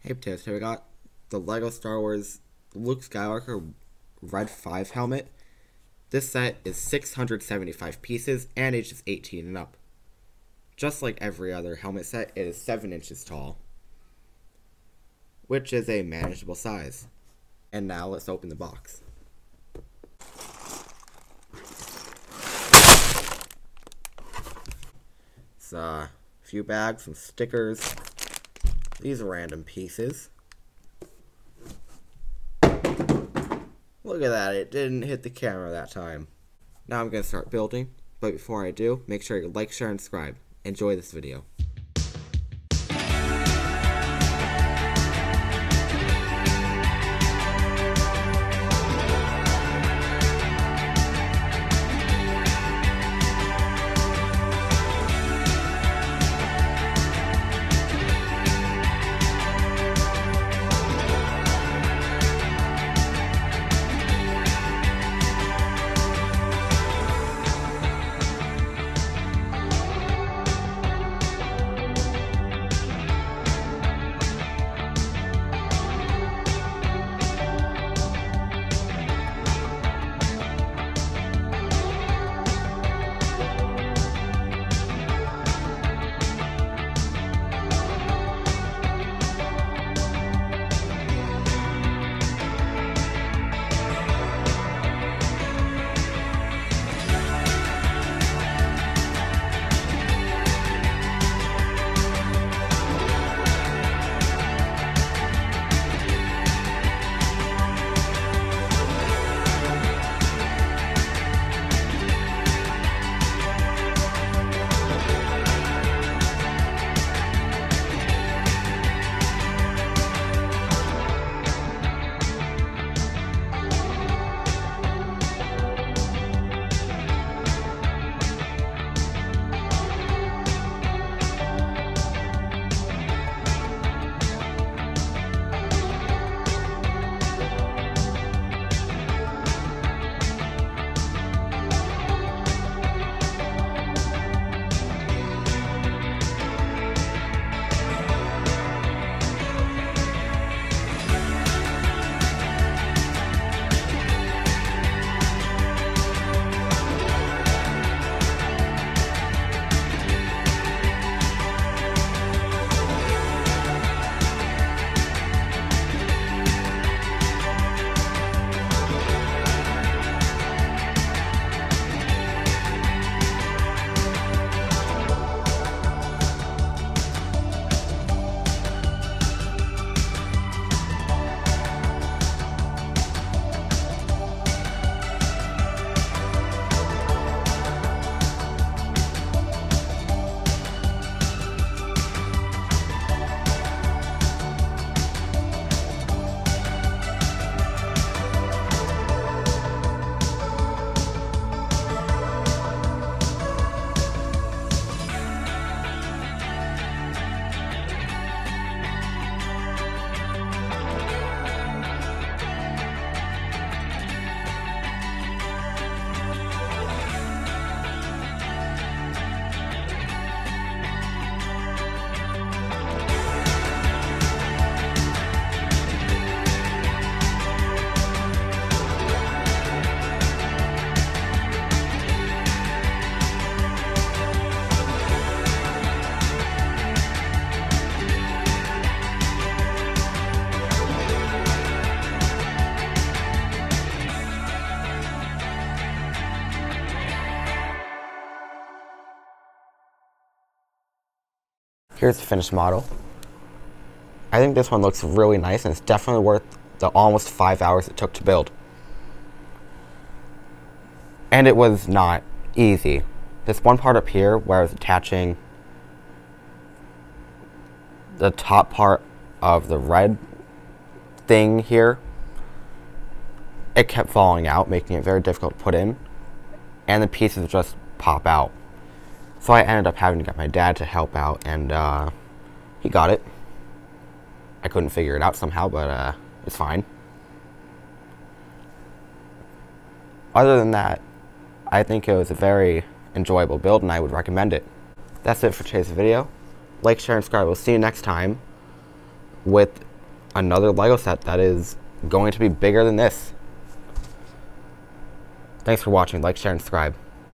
Hey potatoes, here we got the LEGO Star Wars Luke Skywalker Red 5 helmet. This set is 675 pieces and ages 18 and up. Just like every other helmet set, it is 7 inches tall, which is a manageable size. And now let's open the box. It's a few bags, some stickers. These are random pieces. Look at that, it didn't hit the camera that time. Now I'm going to start building, but before I do, make sure you like, share, and subscribe. Enjoy this video. Here's the finished model. I think this one looks really nice and it's definitely worth the almost 5 hours it took to build. And it was not easy. This one part up here where I was attaching the top part of the red thing here, it kept falling out, making it very difficult to put in, and the pieces would just pop out. So I ended up having to get my dad to help out, and he got it. I couldn't figure it out somehow, but it's fine. Other than that, I think it was a very enjoyable build, and I would recommend it. That's it for today's video. Like, share, and subscribe. We'll see you next time with another Lego set that is going to be bigger than this. Thanks for watching. Like, share, and subscribe.